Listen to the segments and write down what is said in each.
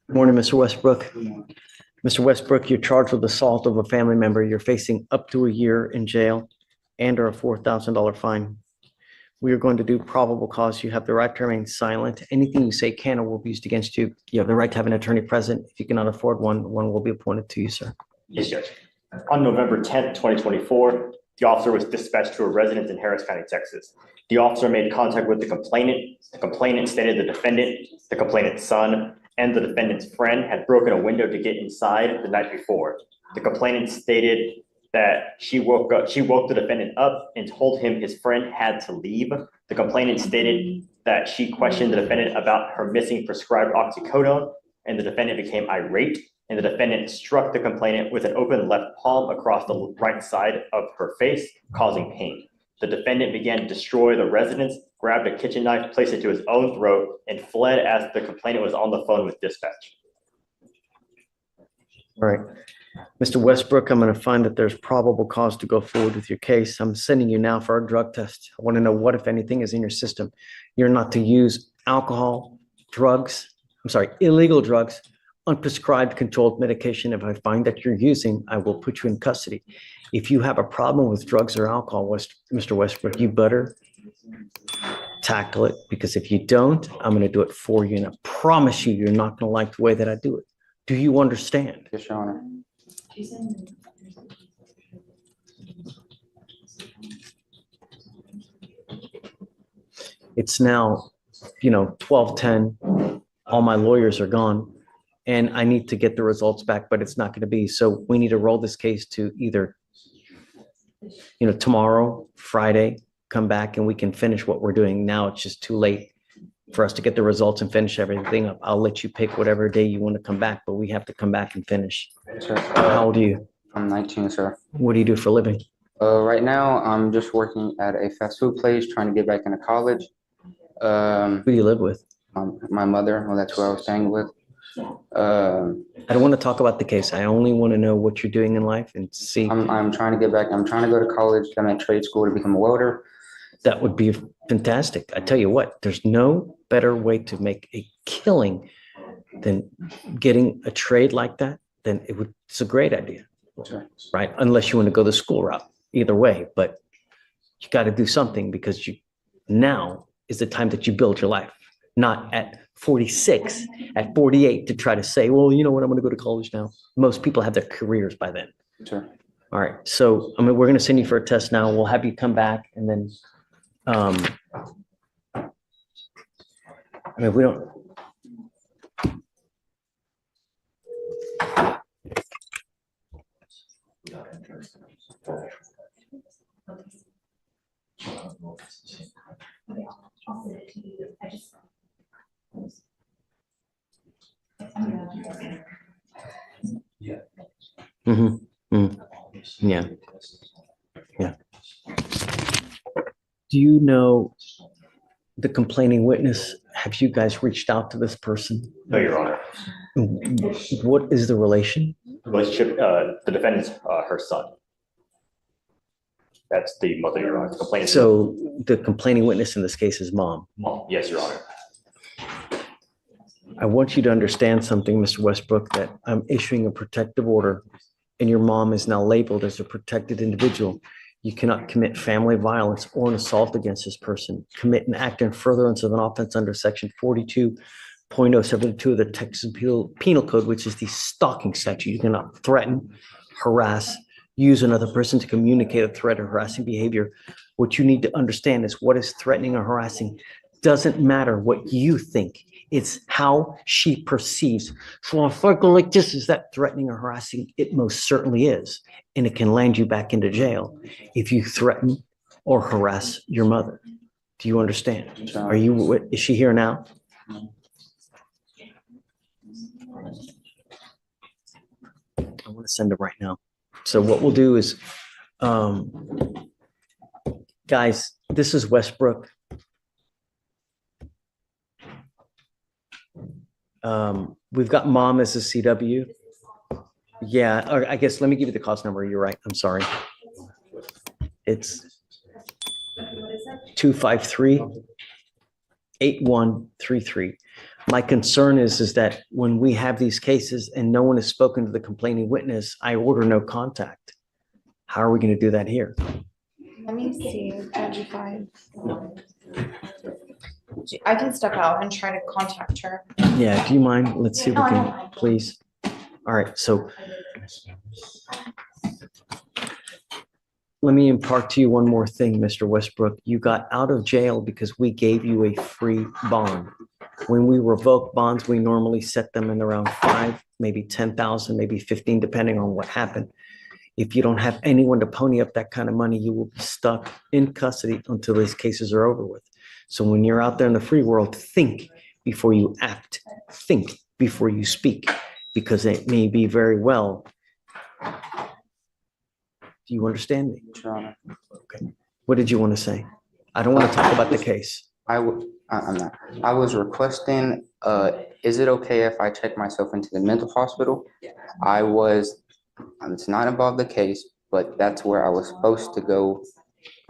Morning, Mr. Westbrook. Mr. Westbrook, you're charged with assault of a family member. You're facing up to a year in jail and or a $4,000 fine. We are going to do probable cause. You have the right to remain silent. Anything you say can or will be used against you. You have the right to have an attorney present. If you cannot afford one, one will be appointed to you, sir. Yes, Judge. On November 10th, 2024, the officer was dispatched to a residence in Harris County, Texas. The officer made contact with the complainant. The complainant stated the defendant, the complainant's son, and the defendant's friend had broken a window to get inside the night before. The complainant stated that she woke the defendant up and told him his friend had to leave. The complainant stated that she questioned the defendant about her missing prescribed oxycodone, and the defendant became irate, and the defendant struck the complainant with an open left palm across the right side of her face, causing pain. The defendant began to destroy the residence, grabbed a kitchen knife, placed it to his own throat, and fled as the complainant was on the phone with dispatch. All right. Mr. Westbrook, I'm going to find that there's probable cause to go forward with your case. I'm sending you now for a drug test. I want to know what, if anything, is in your system. You're not to use alcohol, illegal drugs, unprescribed controlled medication. If I find that you're using, I will put you in custody. If you have a problem with drugs or alcohol, Mr. Westbrook, you better tackle it, because if you don't, I'm going to do it for you. And I promise you, you're not going to like the way that I do it. Do you understand? Yes, Your Honor. It's now, 12:10. All my lawyers are gone and I need to get the results back, but it's not going to be. So we need to roll this case to either, tomorrow, Friday, come back and we can finish what we're doing. Now it's just too late for us to get the results and finish everything up. I'll let you pick whatever day you want to come back, but we have to come back and finish. Sir, How old are you? I'm 19, sir. What do you do for a living? Right now, I'm just working at a fast food place, trying to get back into college. Who do you live with? My mother, well, that's who I was staying with. I don't want to talk about the case. I only want to know what you're doing in life and see. I'm trying to get back. I'm trying to go to college. I'm at trade school to become a welder. That would be fantastic. I tell you what, there's no better way to make a killing than getting a trade like that. Then it's a great idea, Sure. right? Unless you want to go the school route. Either way, but you got to do something, because now is the time that you build your life, not at 46, at 48 to try to say, well, you know what, I'm going to go to college now. Most people have their careers by then. Sure. All right. So, we're going to send you for a test now. We'll have you come back and then, we don't. Yeah. Yeah. Do you know the complaining witness? Have you guys reached out to this person? No, Your Honor. What is the relation? Relationship, the defendant's her son. That's the mother, Your Honor. The complainant. So the complaining witness in this case is mom. Mom. Yes, Your Honor. I want you to understand something, Mr. Westbrook, that I'm issuing a protective order and your mom is now labeled as a protected individual. You cannot commit family violence or an assault against this person. Commit an act in furtherance of an offense under section 42.072 of the Texas Penal Code, which is the stalking statute. You cannot threaten, harass, use another person to communicate a threat or harassing behavior. What you need to understand is what is threatening or harassing doesn't matter what you think. It's how she perceives. So if I go like this, is that threatening or harassing? It most certainly is. And it can land you back into jail if you threaten or harass your mother. Do you understand? Is she here now? I want to send her right now. So what we'll do is, guys, this is Westbrook. We've got mom as a CW. Yeah, or I guess let me give you the cost number. You're right. I'm sorry. It's 253-8133. My concern is that when we have these cases and no one has spoken to the complaining witness, I order no contact. How are we going to do that here? Let me see, Judge, if I can step out and try to contact her. Yeah, do you mind? Let's see if we No, I don't can, mind. please. All right, so let me impart to you one more thing, Mr. Westbrook. You got out of jail because we gave you a free bond. When we revoke bonds, we normally set them in around 5, maybe 10,000, maybe 15, depending on what happened. If you don't have anyone to pony up that kind of money, you will be stuck in custody until these cases are over with. So when you're out there in the free world, think before you act, think before you speak, because it may be very well. Do you understand me? Your Honor. Okay. What did you want to say? I don't want to talk about the case. I'm not. I was requesting, is it okay if I check myself into the mental hospital? It's not about the case, but that's where I was supposed to go.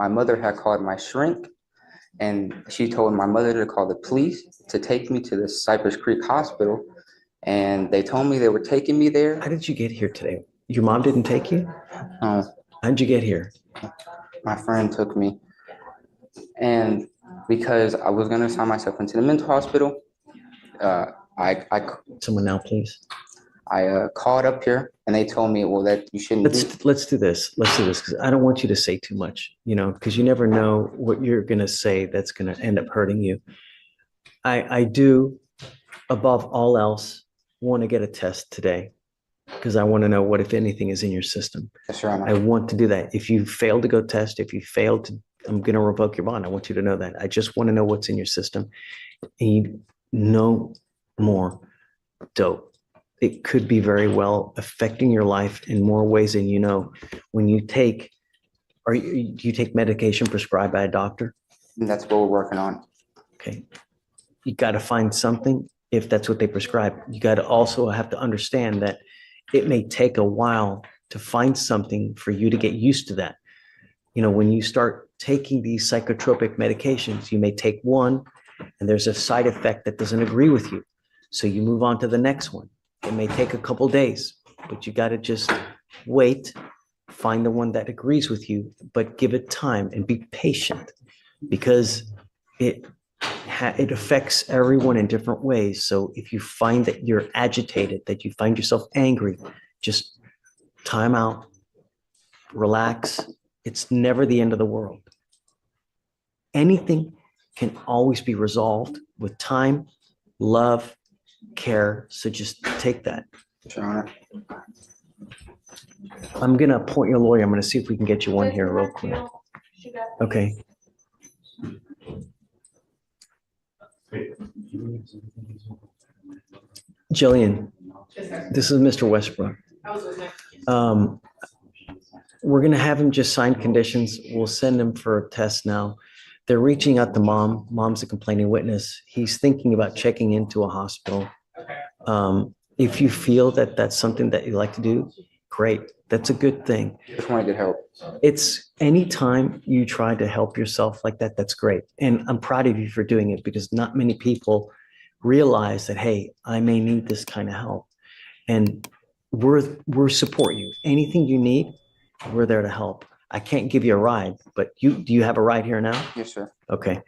My mother had called my shrink, and she told my mother to call the police to take me to the Cypress Creek Hospital. And they told me they were taking me there. How did you get here today? Your mom didn't take you? How'd you get here? My friend took me. And because I was gonna sign myself into the mental hospital, I Someone now, please. called up here and they told me, well, that you shouldn't be. Let's do this. Let's do this because I don't want you to say too much, because you never know what you're going to say that's going to end up hurting you. I do, above all else, want to get a test today because I want to know what, if anything, is in your system. Yes, Your Honor. I want to do that. If you fail to go test, if you fail to, I'm going to revoke your bond. I want you to know that. I just want to know what's in your system. And no more dope. It could be very well affecting your life in more ways than you know. When you take, do you take medication prescribed by a doctor? And that's what we're working on. Okay. You got to find something if that's what they prescribe. You got to also have to understand that it may take a while to find something for you to get used to that. When you start taking these psychotropic medications, you may take one and there's a side effect that doesn't agree with you. So you move on to the next one. It may take a couple days, but you got to just wait, find the one that agrees with you, but give it time and be patient because it affects everyone in different ways. So if you find that you're agitated, that you find yourself angry, just time out, relax. It's never the end of the world. Anything can always be resolved with time, love, care. So just take that. Your Honor. I'm going to appoint your lawyer. I'm going to see if we can get you one here real quick. Okay. Jillian, this is Mr. Westbrook. We're going to have him just sign conditions. We'll send him for a test now. They're reaching out to mom. Mom's a complaining witness. He's thinking about checking into a hospital. If you feel that that's something that you like to do, great. That's a good thing. Just want to get help. It's anytime you try to help yourself like that, that's great. And I'm proud of you for doing it because not many people realize that, hey, I may need this kind of help. And we're support you. Anything you need, we're there to help. I can't give you a ride, but do you have a ride here now? Yes, sir. Okay.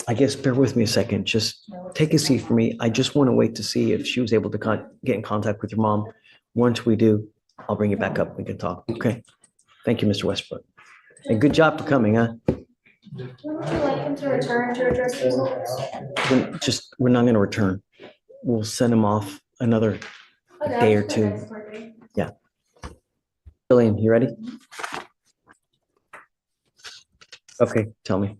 I guess bear with me a second. Just take a seat for me. I just want to wait to see if she was able to get in contact with your mom. Once we do, I'll bring you back up. We can talk. Okay. Thank you, Mr. Westbrook. And good job for coming, huh? Would you like him to return to address results? We're not going to return. We'll send him off another day or two. Yeah. Jillian, you ready? Okay, tell me.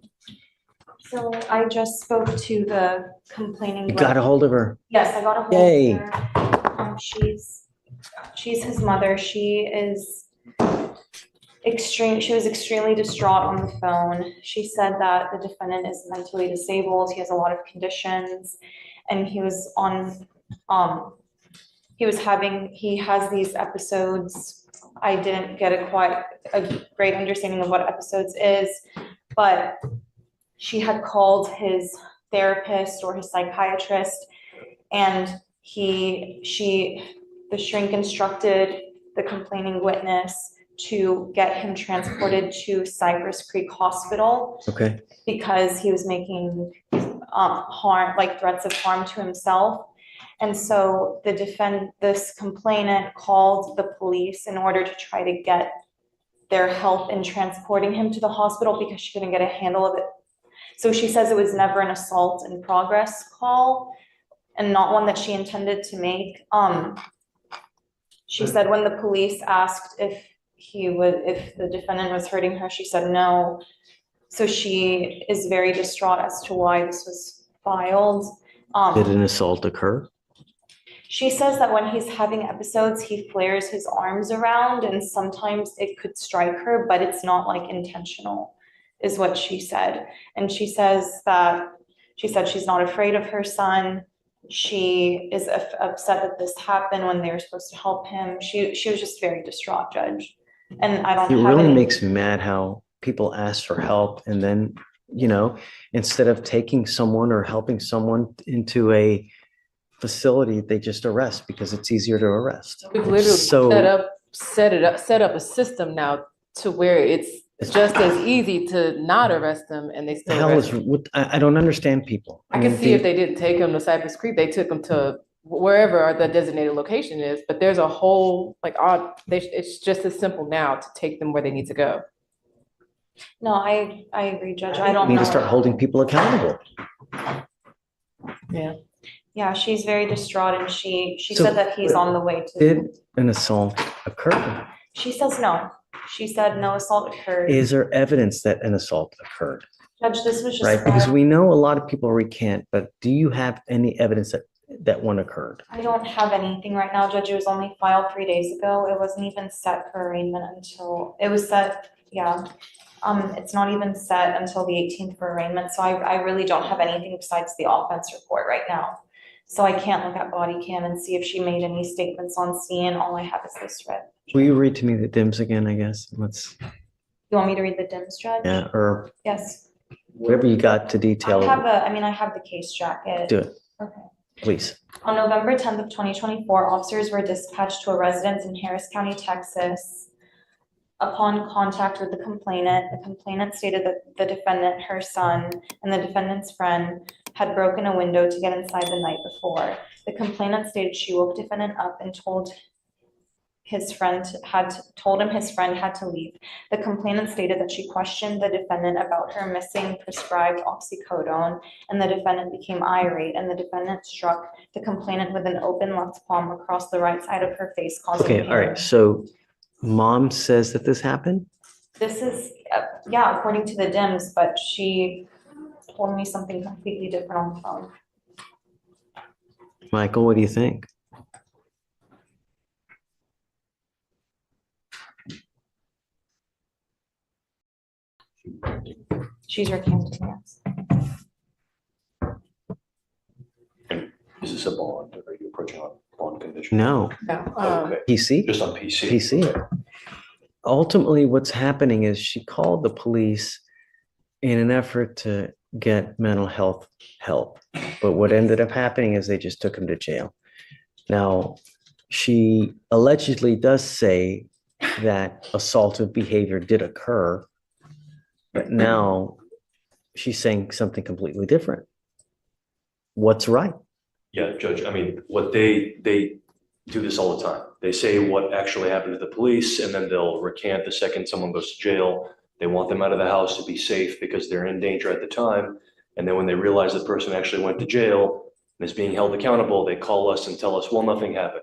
So I just spoke to the complaining. You got a hold of her. Yes, I got a hold Yay. of her. She's his mother. She was extremely distraught on the phone. She said that the defendant is mentally disabled. He has a lot of conditions and he has these episodes I didn't get quite a great understanding of what episodes is, but she had called his therapist or his psychiatrist, and the shrink instructed the complaining witness to get him transported to Cypress Creek Hospital Okay, because he was making harm, like threats of harm to himself. And so this complainant called the police in order to try to get their help in transporting him to the hospital because she couldn't get a handle of it. So she says it was never an assault in progress call and not one that she intended to make. She said when the police asked if the defendant was hurting her, she said no. So she is very distraught as to why this was filed. did an assault occur? She says that when he's having episodes, he flares his arms around and sometimes it could strike her, but it's not like intentional, is what she said. And she said she's not afraid of her son. She is upset that this happened when they were supposed to help him. She was just very distraught, Judge. And I don't It have really any. makes me mad how people ask for help and then, instead of taking someone or helping someone into a facility, they just arrest because it's easier to arrest. We've literally So set up a system now to where it's just as easy to not arrest them and they the still hell arrest is, them. what, I don't understand people. I can mean, see if they didn't take them to Cypress Creek, they took them to wherever the designated location is, but there's a whole, it's just as simple now to take them where they need to go. No, I agree, Judge. I don't We know. need to start holding people accountable. Yeah. Yeah, she's very distraught and she So, said that he's on the way to. Did an assault occur? She says no. She said no assault occurred. Is there evidence that an assault occurred? Judge, this was just. Right? Because we know a lot of people recant, but do you have any evidence that one occurred? I don't have anything right now, Judge. It was only filed 3 days ago. It wasn't even set for arraignment until, it was set, yeah. It's not even set until the 18th for arraignment, so I really don't have anything besides the offense report right now. So I can't look at body cam and see if she made any statements on scene. All I have is this read. Will you read to me the DIMS again, I guess? Let's, You want me to read the DIMS, Judge? yeah, or Yes. whatever you got to detail. I have the case jacket. Do it, Okay. please. On November 10th of 2024, officers were dispatched to a residence in Harris County, Texas. Upon contact with the complainant stated that the defendant, her son, and the defendant's friend had broken a window to get inside the night before. The complainant stated she woke defendant up and told him his friend had to leave. The complainant stated that she questioned the defendant about her missing prescribed oxycodone, and the defendant became irate, and the defendant struck the complainant with an open left palm across the right side of her face, causing Okay, pain. all right, so mom says that this happened? This is, yeah, according to the DIMS, but she told me something completely different on the phone. Michael, what do you think? She's recanted, yes. Is this a bond? Are you approaching on bond condition? No, No, Okay, PC? just on PC. PC. Okay. Ultimately, what's happening is she called the police in an effort to get mental health help. But what ended up happening is they just took him to jail. Now, she allegedly does say that assaultive behavior did occur, but now she's saying something completely different. What's right? Yeah, Judge, I mean, what they do this all the time. They say what actually happened to the police, and then they'll recant the second someone goes to jail. They want them out of the house to be safe because they're in danger at the time. And then when they realize the person actually went to jail and is being held accountable, they call us and tell us, well, nothing happened.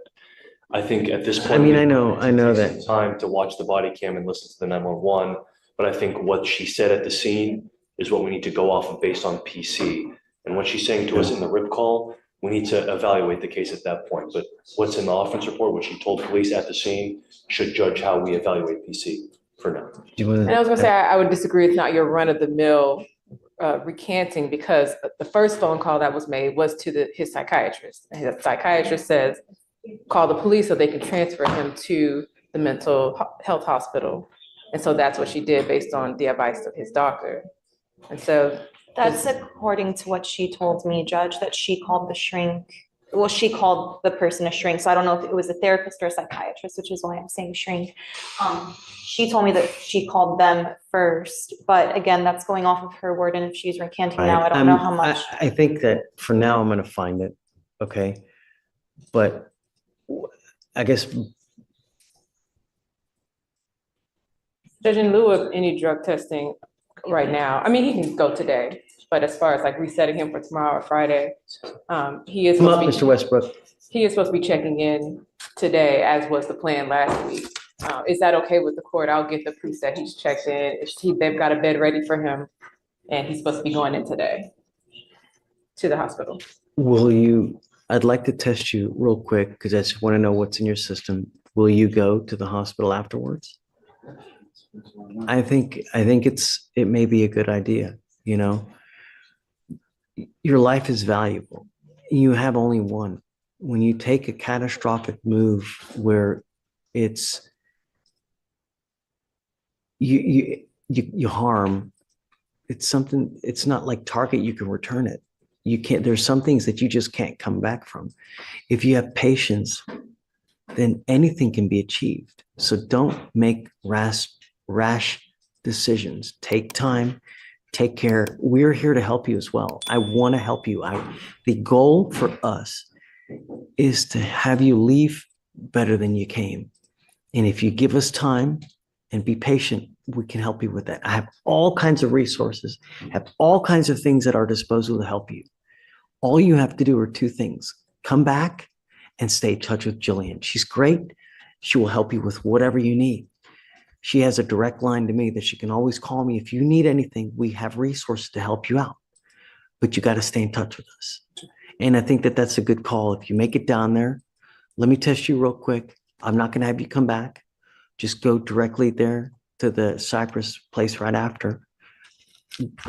I think at this point. I mean, I know it takes that. some time to watch the body cam and listen to the 911, but I think what she said at the scene is what we need to go off of based on PC. And what she's saying to us in the RIP call, we need to evaluate the case at that point. But what's in the offense report, what she told police at the scene, should judge how we evaluate PC for now. and I was gonna say, I would disagree. It's not your run of the mill recanting, because the first phone call that was made was to his psychiatrist. And his psychiatrist says, call the police so they can transfer him to the health hospital. And so that's what she did based on the advice of his doctor. And so That's according to what she told me, Judge, that she called the shrink. Well, she called the person a shrink, so I don't know if it was a therapist or a psychiatrist, which is why I'm saying shrink. She told me that she called them first, but again, that's going off of her word, and if she's recanting now, I don't know how much. I think that for now, I'm gonna find it, okay? But I guess, Judge, in lieu of any drug testing right now, I mean, he can go today, but as far as like resetting him for tomorrow or Friday, he is come up, supposed Mr. to Westbrook. he is supposed to be checking in today, as was the plan last week. Is that okay with the court? I'll get the proof that he's checked in. They've got a bed ready for him, and he's supposed to be going in today to the hospital. I'd like to test you real quick because I just want to know what's in your system. Will you go to the hospital afterwards? I think it may be a good idea, you know? Your life is valuable. You have only one. When you take a catastrophic move where it's you harm, it's something, it's not like Target, you can return it. You can't, there's some things that you just can't come back from. If you have patience, then anything can be achieved. So don't make rash decisions. Take time, take care. We're here to help you as well. I want to help you. The goal for us is to have you leave better than you came. And if you give us time and be patient, we can help you with that. I have all kinds of resources, have all kinds of things at our disposal to help you. All you have to do are two things. Come back and stay in touch with Jillian. She's great. She will help you with whatever you need. She has a direct line to me that she can always call me. If you need anything, we have resources to help you out. But you got to stay in touch with us. And I think that that's a good call. If you make it down there, let me test you real quick. I'm not going to have you come back. Just go directly there to the Cypress place right after.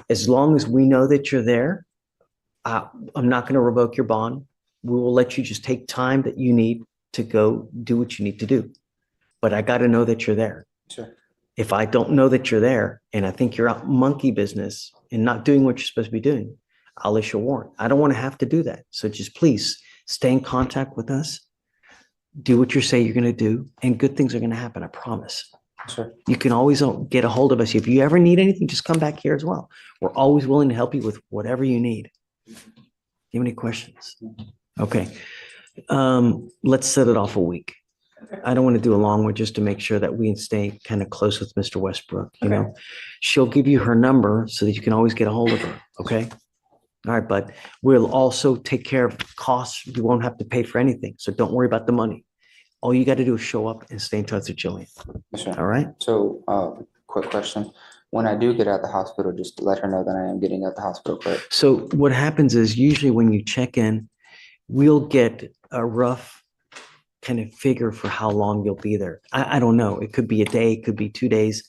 As long as we know that you're there, I'm not going to revoke your bond. We will let you just take time that you need to go do what you need to do. But I got to know that you're there. Sure. If I don't know that you're there and I think you're out monkey business and not doing what you're supposed to be doing, I'll issue a warrant. I don't want to have to do that. So just please stay in contact with us. Do what you say you're going to do, and good things are going to happen. I promise. Sure. You can always get a hold of us. If you ever need anything, just come back here as well. We're always willing to help you with whatever you need. Do you have any questions? Okay. Let's set it off a week. I don't want to do a long one just to make sure that we stay kind of close with Mr. Westbrook. You know, she'll give you her number so that you can always get a hold of her. Okay. All right. But we'll also take care of costs. You won't have to pay for anything. So don't worry about the money. All you got to do is show up and stay in touch with Jillian. Sure. All right. So, quick question. When I do get out of the hospital, just let her know that I am getting out of the hospital, correct? So what happens is usually when you check in, we'll get a rough kind of figure for how long you'll be there. I don't know. It could be a day, it could be 2 days.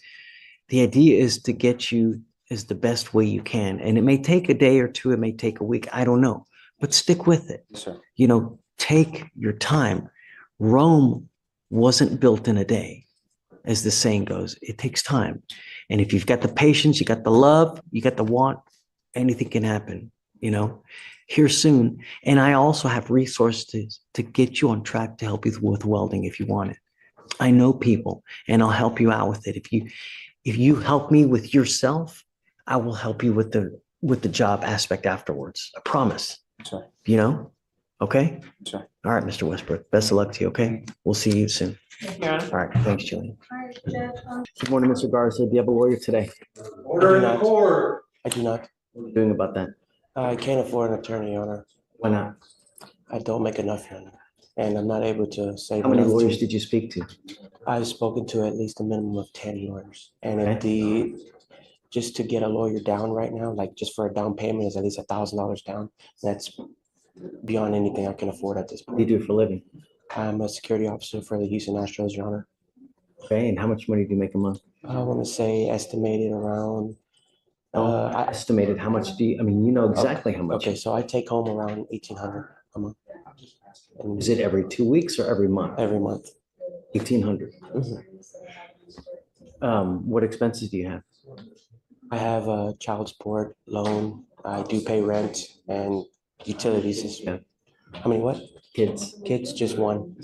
The idea is to get you as the best way you can. And it may take a day or two, it may take a week. I don't know. But stick with it. Yes, sir. You know, take your time. Rome wasn't built in a day, as the saying goes. It takes time. And if you've got the patience, you got the love, you got the want, anything can happen, you know, here soon. And I also have resources to get you on track to help you with welding if you want it. I know people and I'll help you out with it. If you help me with yourself, I will help you with the job aspect afterwards. I promise. Sure. You know? Okay? Sure. All right, Mr. Westbrook. Best of luck to you, okay? We'll see you soon. Yeah. All right. Thanks, Jillian. Good morning, Mr. Garza. Do you have a lawyer today? Order in the court. I do not. What are you doing about that? I can't afford an attorney, Your Honor. Why not? I don't make enough, Your Honor. And I'm not able to save. How many enough lawyers to- did you speak to? I've spoken to at least a minimum of 10 lawyers. And Okay. just to get a lawyer down right now, like just for a down payment is at least $1,000 down. That's beyond anything I can afford at this What do you point. do for a living? I'm a security officer for the Houston Astros, Your Honor. Okay, and how much money do you make a month? I want to say estimated around, I estimated how much you know exactly how much. okay, so I take home around 1,800 a month. And Is it every 2 weeks or every month? every month. 1,800. Mhm. What expenses do you have? I have a child support loan. I do pay rent and utilities. Yeah. How many what? Kids? Kids, just one.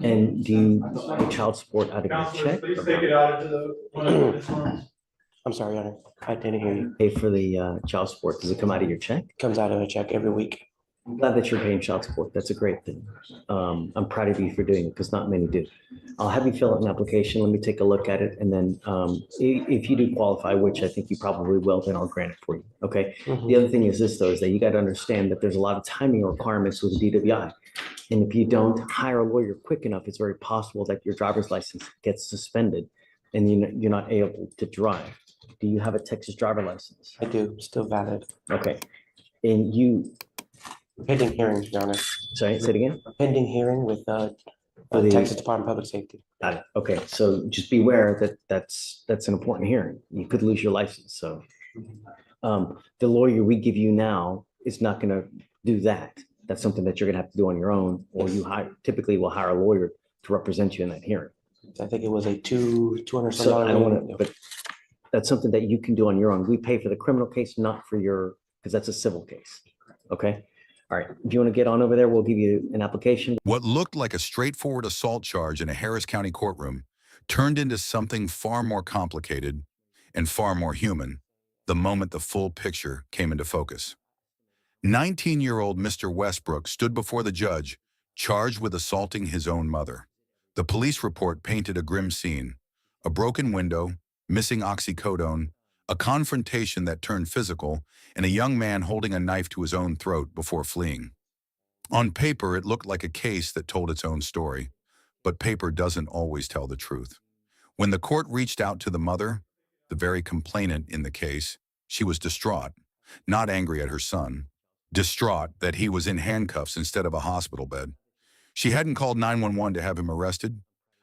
And do you pay child support out of your check? Please or take it out into the. I'm sorry, Your Honor. I didn't hear you. Pay for the child support? Does it come out of your check? Comes out of a check every week. I'm glad that you're paying child support. That's a great thing. I'm proud of you for doing it because not many do. I'll have you fill out an application. Let me take a look at it. And then if you do qualify, which I think you probably will, then I'll grant it for you. Okay. Mhm. The other thing is this, though, is that you got to understand that there's a lot of timing requirements with the DWI. And if you don't hire a lawyer quick enough, it's very possible that your driver's license gets suspended and you're not able to drive. Do you have a Texas driver license? I do, still valid. Okay. And you, Pending hearing, Your Honor. sorry, say it again? Pending hearing with For the- Texas Department of Public Safety. Got it. Okay, so just be aware that that's an important hearing. You could lose your license, so. The lawyer we give you now is not gonna do that. That's something that you're gonna have to do on your own, or you typically will hire a lawyer to represent you in that hearing. I think it was a $200 some So I don't dollar. wanna, but that's something that you can do on your own. We pay for the criminal case, not for your, because that's a civil case. Okay? All right, if you wanna get on over there, we'll give you an application. What looked like a straightforward assault charge in a Harris County courtroom turned into something far more complicated and far more human the moment the full picture came into focus. 19-year-old Mr. Westbrook stood before the judge, charged with assaulting his own mother. The police report painted a grim scene: a broken window, missing oxycodone, a confrontation that turned physical, and a young man holding a knife to his own throat before fleeing. On paper, it looked like a case that told its own story, but paper doesn't always tell the truth. When the court reached out to the mother, the very complainant in the case, she was distraught, not angry at her son, distraught that he was in handcuffs instead of a hospital bed. She hadn't called 911 to have him arrested,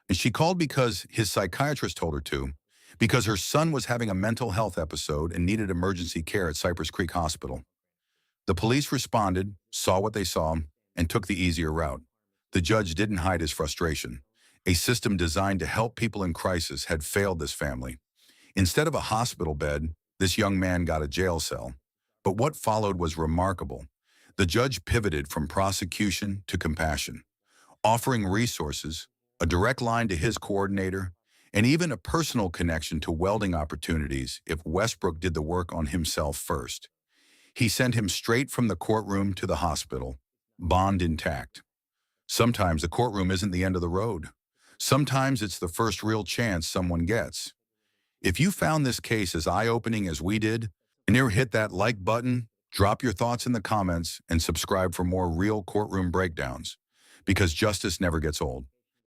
and she called because his psychiatrist told her to, because her son was having a mental health episode and needed emergency care at Cypress Creek Hospital. The police responded, saw what they saw, and took the easier route. The judge didn't hide his frustration. A system designed to help people in crisis had failed this family. Instead of a hospital bed, this young man got a jail cell. But what followed was remarkable. The judge pivoted from prosecution to compassion, offering resources, a direct line to his coordinator, and even a personal connection to welding opportunities if Westbrook did the work on himself first. He sent him straight from the courtroom to the hospital, bond intact. Sometimes the courtroom isn't the end of the road. Sometimes it's the first real chance someone gets. If you found this case as eye-opening as we did, and you hit that like button, drop your thoughts in the comments, and subscribe for more real courtroom breakdowns, because justice never gets old.